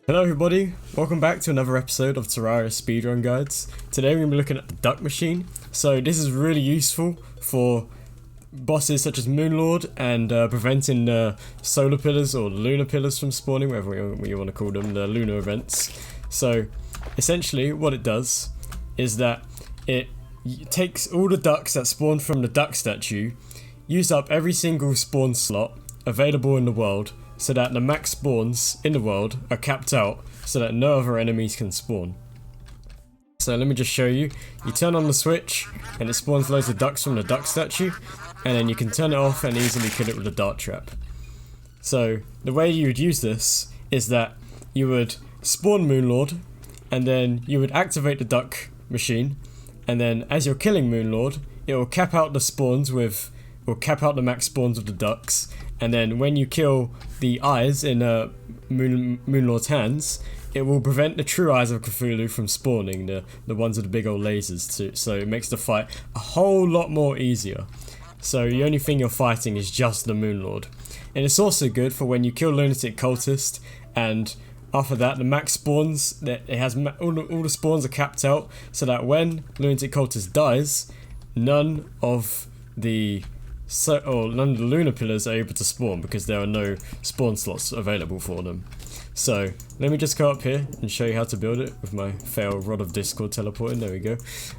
Hello everybody, welcome back to another episode of Terraria Speedrun Guides. Today we're going to be looking at the duck machine. So this is really useful for bosses such as Moonlord and preventing the solar pillars or the lunar pillars from spawning, whatever you want to call them, the lunar events. So essentially what it does is that it takes all the ducks that spawn from the duck statue, use up every single spawn slot available in the world, so that the max spawns in the world are capped out so that no other enemies can spawn. So let me just show you. You turn on the switch and it spawns loads of ducks from the duck statue, and then you can turn it off and easily kill it with a dart trap. So the way you would use this is that you would spawn Moonlord, and then you would activate the duck machine, and then as you're killing Moonlord, it will cap out the spawns with, or cap out the max spawns of the ducks, and then when you kill the eyes in Moonlord's hands, it will prevent the true eyes of Cthulhu from spawning, the ones with the big old lasers too. So it makes the fight a whole lot more easier. So the only thing you're fighting is just the Moonlord. And it's also good for when you kill Lunatic Cultist, and after that the max spawns, that it has all the spawns are capped out, so that when Lunatic Cultist dies, none of the lunar pillars are able to spawn because there are no spawn slots available for them. So let me just go up here and show you how to build it with my failed Rod of Discord teleporting. There we go.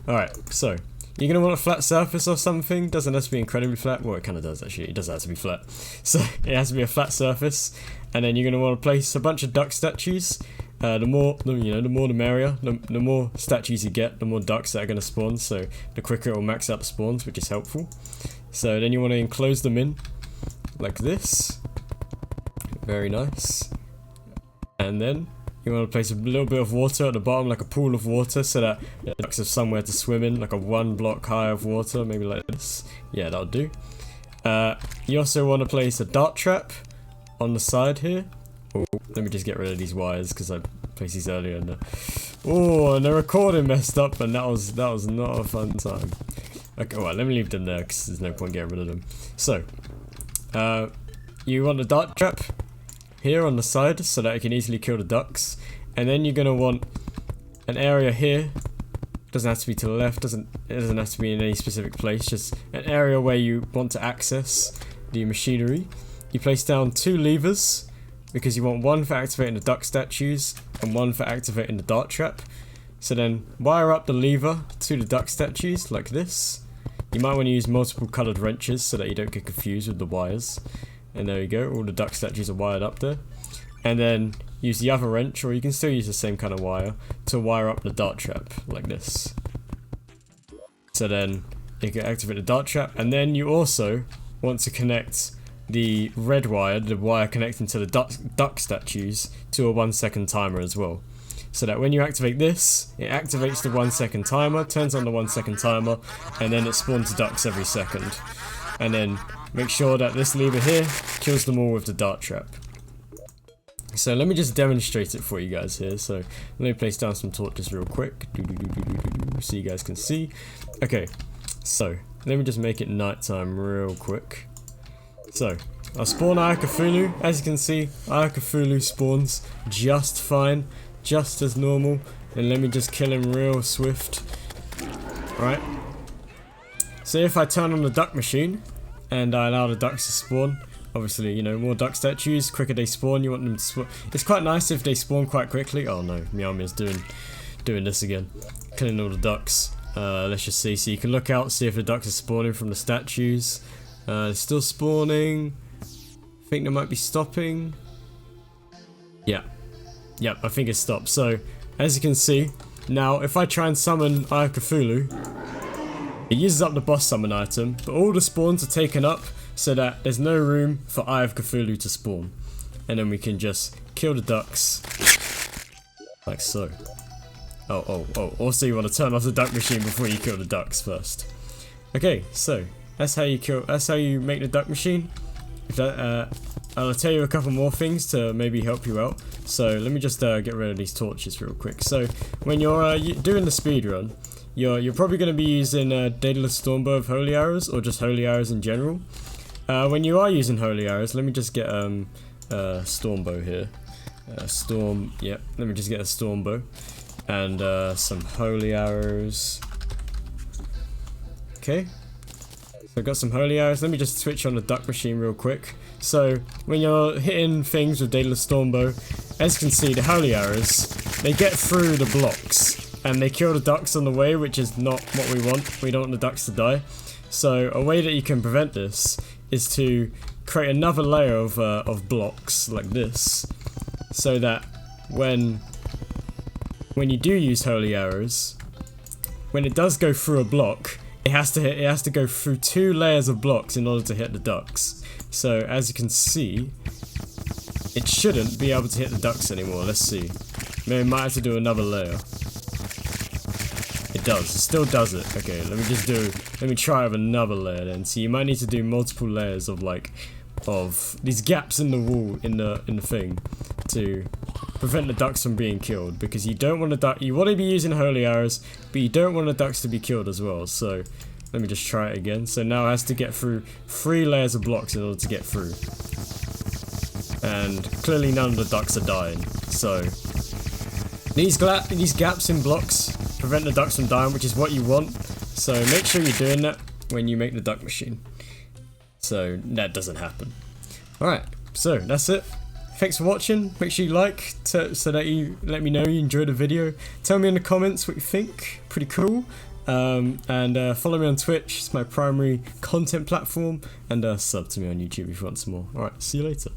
Alright, so you're going to want a flat surface or something. Doesn't have to be incredibly flat. Well, it kind of does actually. It does have to be flat. So it has to be a flat surface, and then you're going to want to place a bunch of duck statues. The more the merrier. The more statues you get, the more ducks that are going to spawn. So the quicker it will max out the spawns, which is helpful. So then you want to enclose them in like this. Very nice. And then you want to place a little bit of water at the bottom, like a pool of water, so that the ducks have somewhere to swim in, like a 1 block high of water, maybe like this. Yeah, that'll do. You also want to place a dart trap on the side here. Oh, let me just get rid of these wires because I placed these earlier. And the recording messed up, and that was not a fun time. Okay, well, let me leave them there because there's no point getting rid of them. So, you want a dart trap here on the side so that it can easily kill the ducks, and then you're gonna want an area here. Doesn't have to be to the left. It doesn't have to be in any specific place. Just an area where you want to access the machinery. You place down 2 levers because you want 1 for activating the duck statues and 1 for activating the dart trap. So then wire up the lever to the duck statues like this. You might want to use multiple coloured wrenches so that you don't get confused with the wires. And there you go, all the duck statues are wired up there. And then use the other wrench, or you can still use the same kind of wire, to wire up the dart trap like this. So then you can activate the dart trap, and then you also want to connect the red wire, the wire connecting to the duck statues, to a 1-second timer as well. So that when you activate this, it activates the 1-second timer, turns on the 1-second timer, and then it spawns ducks every second. And then make sure that this lever here kills them all with the dart trap. So let me just demonstrate it for you guys here. So let me place down some torches real quick, so you guys can see. Okay, so let me just make it nighttime real quick. So I'll spawn Eye of Cthulhu. As you can see, Eye of Cthulhu spawns just fine, just as normal. And let me just kill him real swift. Right. So if I turn on the duck machine and I allow the ducks to spawn, obviously, you know, more duck statues, quicker they spawn, you want them to spawn. It's quite nice if they spawn quite quickly. Oh no, Meowmeow's doing this again. Killing all the ducks. Let's just see. So you can look out, see if the ducks are spawning from the statues. Still spawning. I think they might be stopping. Yeah. Yep, I think it stopped. So, as you can see, now if I try and summon Eye of Cthulhu, it uses up the boss summon item, but all the spawns are taken up so that there's no room for Eye of Cthulhu to spawn. And then we can just kill the ducks, like so. Oh, also you want to turn off the duck machine before you kill the ducks first. Okay, so that's how you make the duck machine. I'll tell you a couple more things to maybe help you out. So let me just get rid of these torches real quick. So when you're doing the speedrun, you're probably going to be using Daedalus Stormbow of Holy Arrows, or just Holy Arrows in general. When you are using Holy Arrows, let me just get Stormbow here. Storm, yep, let me just get a storm bow. And some holy arrows. Okay. So I've got some holy arrows. Let me just switch on the duck machine real quick. So when you're hitting things with Daedalus Stormbow, as you can see, the holy arrows, they get through the blocks and they kill the ducks on the way, which is not what we want. We don't want the ducks to die. So a way that you can prevent this is to create another layer of blocks like this, so that when you do use holy arrows, when it does go through a block, it has to go through 2 layers of blocks in order to hit the ducks. So as you can see, it shouldn't be able to hit the ducks anymore. Let's see. Maybe I might have to do another layer. It does. It still does it. Okay, let me try with another layer then. So you might need to do multiple layers of these gaps in the wall in the thing to prevent the ducks from being killed, because you don't want you want to be using holy arrows, but you don't want the ducks to be killed as well. So let me just try it again. So now it has to get through 3 layers of blocks in order to get through, and clearly none of the ducks are dying. So these gaps in blocks prevent the ducks from dying, which is what you want. So make sure you're doing that when you make the duck machine, so that doesn't happen. Alright, so that's it. Thanks for watching. Make sure you like so that you let me know you enjoyed the video. Tell me in the comments what you think. Pretty cool. And follow me on Twitch. It's my primary content platform. And sub to me on YouTube if you want some more. Alright, see you later.